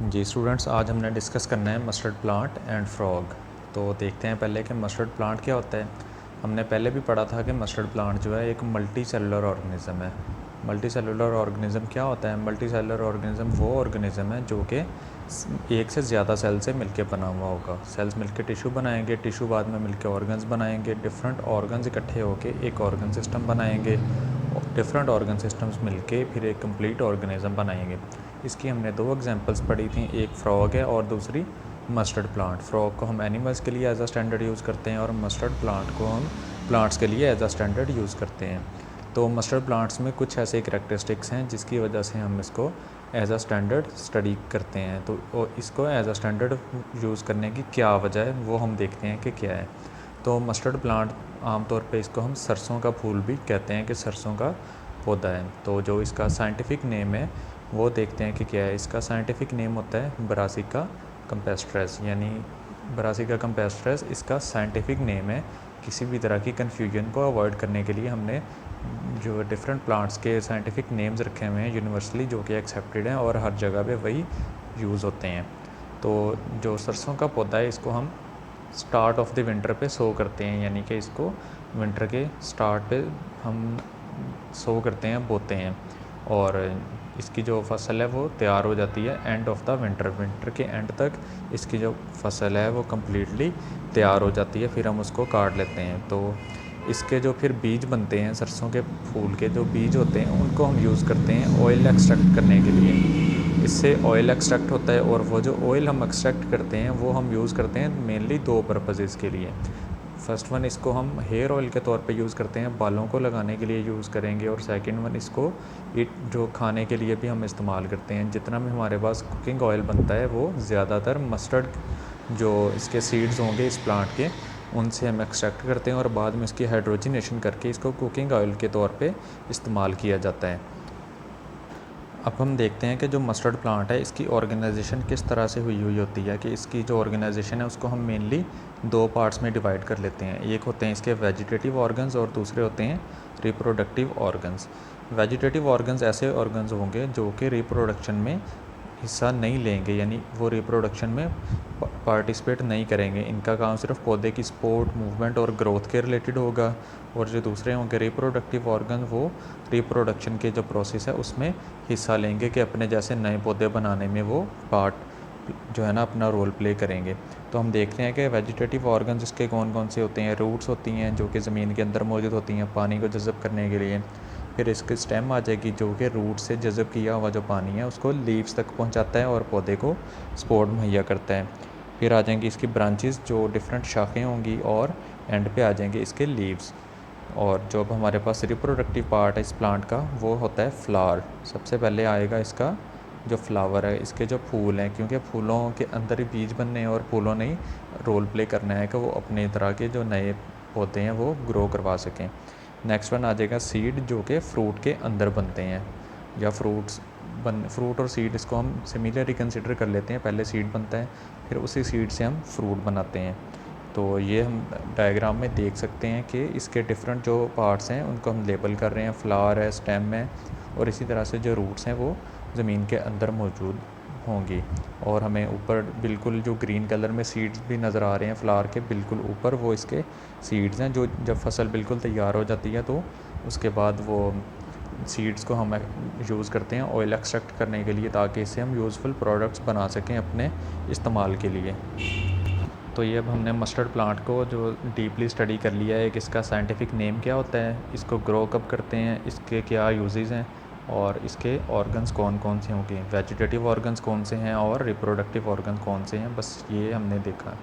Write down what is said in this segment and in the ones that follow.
जी students, आज हमने discuss करना है मस्टर्ड प्लांट एंड फ्रॉग। तो देखते हैं पहले कि मस्टर्ड प्लांट क्या होता है। हमने पहले भी पढ़ा था कि मस्टर्ड प्लांट जो है एक मल्टी सेलुलर ऑर्गेनिज़म है। मल्टी सेलुलर ऑर्गेनिज़म क्या होता है? मल्टी सेलुलर ऑर्गेनिज़म वो ऑर्गेनिज़म है जो कि एक से ज़्यादा सेल से मिलके बना हुआ होगा। सेल्स मिलके टिश्यू बनाएंगे, टिश्यू बाद में मिलके ऑर्गन्स बनाएंगे, डिफरेंट ऑर्गन्स इकट्ठे होके एक ऑर्गन सिस्टम बनाएंगे, डिफरेंट ऑर्गन सिस्टम्स मिलके फिर एक कंप्लीट ऑर्गेनिज़म बनाएंगे। इसकी हमने दो एग्जांपल्स पढ़ी थी, एक फ्रॉग है और दूसरी मस्टर्ड प्लांट। फ्रॉग को हम एनिमल्स के लिए एज अ स्टैंडर्ड यूज़ करते हैं और मस्टर्ड प्लांट को हम प्लांट्स के लिए एज अ स्टैंडर्ड यूज़ करते हैं। तो मस्टर्ड प्लांट्स में कुछ ऐसे करैक्टरिस्टिक्स हैं जिसकी वजह से हम इसको एज अ स्टैंडर्ड स्टडी करते हैं। तो इसको एज अ स्टैंडर्ड यूज़ करने की क्या वजह है वो हम देखते हैं कि क्या है। तो मस्टर्ड प्लांट आमतौर पे इसको हम सरसों का फूल भी कहते हैं कि सरसों का पौधा है। तो जो इसका साइंटिफिक नेम है वो देखते हैं कि क्या है। इसका साइंटिफिक नेम होता है ब्रासिका कैम्पेस्ट्रेस, यानी ब्रासिका कैम्पेस्ट्रेस इसका साइंटिफिक नेम है। किसी भी तरह की कन्फ्यूजन को अवॉइड करने के लिए हमने जो डिफरेंट प्लांट्स के साइंटिफिक नेम्स रखे हुए हैं यूनिवर्सली, जो कि एक्सेप्टेड हैं और हर जगह पे वही यूज़ होते हैं। तो जो सरसों का पौधा है इसको हम स्टार्ट ऑफ द विंटर पे सो करते हैं, यानी कि इसको विंटर के स्टार्ट पे हम सो करते हैं, बोते हैं, और इसकी जो फसल है वो तैयार हो जाती है एंड ऑफ द विंटर के एंड तक इसकी जो फसल है वो कम्प्लीटली तैयार हो जाती है। फिर हम उसको काट लेते हैं। तो इसके जो फिर बीज बनते हैं, सरसों के फूल के जो बीज होते हैं उनको हम यूज़ करते हैं ऑयल एक्सट्रैक्ट करने के लिए। इससे ऑयल एक्सट्रैक्ट होता है और वो जो ऑयल हम एक्सट्रैक्ट करते हैं वो हम यूज़ करते हैं मेनली दो पर्पज़ के लिए। फ़र्स्ट वन, इसको हम हेयर ऑयल के तौर पे यूज़ करते हैं, बालों को लगाने के लिए यूज़ करेंगे। और सेकंड वन, इसको जो खाने के लिए भी हम इस्तेमाल करते हैं। जितना भी हमारे पास कुकिंग ऑयल बनता है वो ज़्यादातर मस्टर्ड जो इसके सीड्स होंगे इस प्लांट के, उनसे हम एक्सट्रैक्ट करते हैं और बाद में इसकी हाइड्रोजनेशन करके इसको कुकिंग ऑयल के तौर पे इस्तेमाल किया जाता है। अब हम देखते हैं कि जो मस्टर्ड प्लांट है इसकी ऑर्गेनाइजेशन किस तरह से हुई होती है। कि इसकी जो ऑर्गेनाइजेशन है उसको हम मेनली दो पार्ट्स में डिवाइड कर लेते हैं। एक होते हैं इसके वेजिटेटिव ऑर्गन्स और दूसरे होते हैं रिप्रोडक्टिव ऑर्गन्स। वेजिटेटिव ऑर्गन्स ऐसे ऑर्गन्स होंगे जो कि रिप्रोडक्शन में हिस्सा नहीं लेंगे, यानी वो रिप्रोडक्शन में पार्टिसिपेट नहीं करेंगे। इनका काम सिर्फ पौधे की सपोर्ट, मूवमेंट और ग्रोथ के रिलेटेड होगा। और जो दूसरे होंगे रिप्रोडक्टिव ऑर्गन, वो रिप्रोडक्शन के जो प्रोसेस है उसमें हिस्सा लेंगे कि अपने जैसे नए पौधे बनाने में वो पार्ट जो है ना अपना रोल प्ले करेंगे। तो हम देखते हैं कि वेजिटेटिव ऑर्गन्स इसके कौन कौन से होते हैं। रूट्स होती हैं जो कि ज़मीन के अंदर मौजूद होती हैं पानी को जज़ब करने के लिए। फिर इसकी स्टेम आ जाएगी जो कि रूट से जज़ब किया हुआ जो पानी है उसको लीव्स तक पहुंचाता है और पौधे को सपोर्ट मुहैया करता है। फिर आ जाएंगी इसकी ब्रांचेस जो डिफरेंट शाखें होंगी, और एंड पे आ जाएंगे इसके लीव्स। और जो अब हमारे पास रिप्रोडक्टिव पार्ट है इस प्लांट का वो होता है फ्लावर। सबसे पहले आएगा इसका जो फ्लावर है, इसके जो फूल हैं, क्योंकि फूलों के अंदर ही बीज बनने हैं और फूलों ने ही रोल प्ले करना है कि वो अपने तरह के जो नए पौधे हैं वो ग्रो करवा सकें। नेक्स्ट वन आ जाएगा सीड, जो कि फ्रूट के अंदर बनते हैं, या फ्रूट और सीड इसको हम सिमिलर ही कंसिडर कर लेते हैं। पहले सीड बनता है फिर उसी सीड से हम फ्रूट बनाते हैं। तो ये हम डायग्राम में देख सकते हैं कि इसके डिफरेंट जो पार्ट्स हैं उनको हम लेबल कर रहे हैं। फ्लावर है, स्टेम है, और इसी तरह से जो रूट्स हैं वो ज़मीन के अंदर मौजूद होंगी। और हमें ऊपर बिल्कुल जो ग्रीन कलर में सीड्स भी नज़र आ रहे हैं फ्लावर के बिल्कुल ऊपर, वो इसके सीड्स हैं। जो जब फसल बिल्कुल तैयार हो जाती है तो उसके बाद वो सीड्स को हम यूज़ करते हैं ऑयल एक्सट्रैक्ट करने के लिए, ताकि इससे हम यूज़फुल प्रोडक्ट्स बना सकें अपने इस्तेमाल के लिए। तो ये अब हमने मस्टर्ड प्लांट को जो डीपली स्टडी कर लिया है कि इसका साइंटिफिक नेम क्या होता है, इसको ग्रो कब करते हैं, इसके क्या यूजेस हैं, और इसके ऑर्गन्स कौन कौन से होंगे, वेजिटेटिव ऑर्गन्स कौन से हैं और रिप्रोडक्टिव ऑर्गन कौन से हैं, बस ये हमने देखा।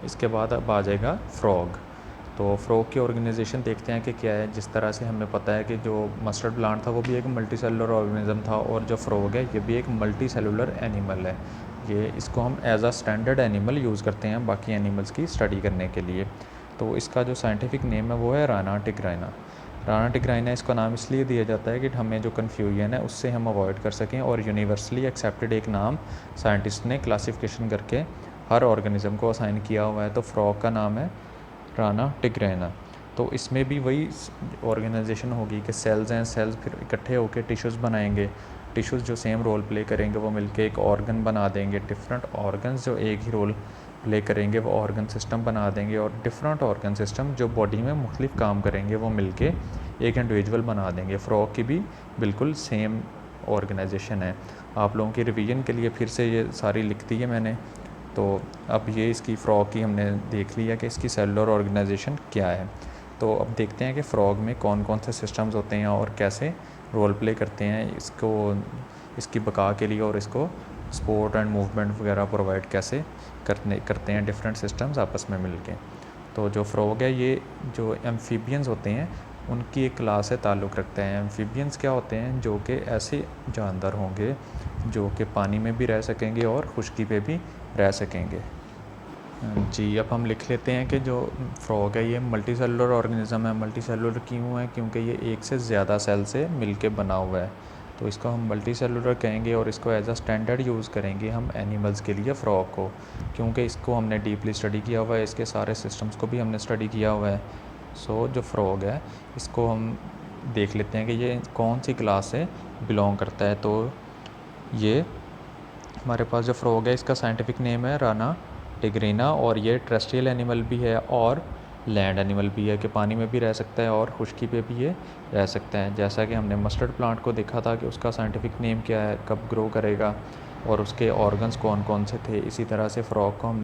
इसके बाद अब आ जाएगा फ्रॉग। तो फ्रॉग की ऑर्गेनाइजेशन देखते हैं कि क्या है। जिस तरह से हमें पता है कि जो मस्टर्ड प्लांट था वो भी एक मल्टी सेलुलर ऑर्गेनिज्म था, और जो फ्रॉग है ये भी एक मल्टी सेलुलर एनिमल है। ये इसको हम as a standard animal use करते हैं बाकी एनिमल्स की स्टडी करने के लिए। तो इसका जो साइंटिफिक नेम है वो है राना टिग्राइना। राना टिग्राइना इसका नाम इसलिए दिया जाता है कि हमें जो कन्फ्यूजन है उससे हम अवॉइड कर सकें, और यूनिवर्सली एक्सेप्टेड एक नाम साइंटिस्ट ने क्लासिफिकेशन करके हर ऑर्गेनिज्म को असाइन किया हुआ है। तो फ्रॉग का नाम है राना टिग्राइना। तो इसमें भी वही ऑर्गेनाइजेशन होगी कि सेल्स हैं, सेल्स फिर इकट्ठे होकर टिश्यूज़ बनाएंगे, टिश्यूज़ जो सेम रोल प्ले करेंगे वो मिलके एक ऑर्गन बना देंगे। डिफरेंट ऑर्गन्स जो एक ही रोल प्ले करेंगे वो ऑर्गन सिस्टम बना देंगे, और डिफरेंट ऑर्गन सिस्टम जो बॉडी में मुख्तलिफ काम करेंगे वो मिलके एक इंडिविजुअल बना देंगे। फ्रॉग की भी बिल्कुल सेम ऑर्गेनाइजेशन है। आप लोगों की रिवीजन के लिए फिर से ये सारी लिख दी है मैंने। तो अब ये इसकी फ्रॉग की हमने देख लिया कि इसकी सेलुलर ऑर्गेनाइजेशन क्या है। तो अब देखते हैं कि फ्रॉग में कौन कौन से सिस्टम्स होते हैं और कैसे रोल प्ले करते हैं इसको, इसकी बका के लिए, और इसको सपोर्ट एंड मूवमेंट वगैरह प्रोवाइड कैसे करते हैं डिफरेंट सिस्टम्स आपस में मिलके। तो जो फ्रॉग है ये जो एम्फीबियंस होते हैं उनकी एक क्लास से ताल्लुक़ रखते हैं। एम्फीबियंस क्या होते हैं? जो कि ऐसे जानवर होंगे जो कि पानी में भी रह सकेंगे और खुश्की पे भी रह सकेंगे। जी, अब हम लिख लेते हैं कि जो फ्रॉग है ये मल्टी सेलुलर ऑर्गेनिज़म है। मल्टी सेलुलर क्यों है? क्योंकि ये एक से ज़्यादा सेल से मिलके बना हुआ है, तो इसको हम मल्टी सेलुलर कहेंगे। और इसको एज अ स्टैंडर्ड यूज़ करेंगे हम एनिमल्स के लिए फ्रॉग को, क्योंकि इसको हमने डीपली स्टडी किया हुआ है, इसके सारे सिस्टम्स को भी हमने स्टडी किया हुआ है। सो जो फ्रॉग है इसको हम देख लेते हैं कि ये कौन सी क्लास से बिलोंग करता है। तो ये हमारे पास जो फ्रॉग है इसका साइंटिफिक नेम है राना टिग्रिना, और ये टेरेस्ट्रियल एनिमल भी है और लैंड एनिमल भी है, कि पानी में भी रह सकता है और खुश्की पे भी ये रह सकता है। जैसा कि हमने मस्टर्ड प्लांट को देखा था कि उसका साइंटिफिक नेम क्या है, कब ग्रो करेगा और उसके ऑर्गन्स कौन कौन से थे, इसी तरह से फ्रॉग को हम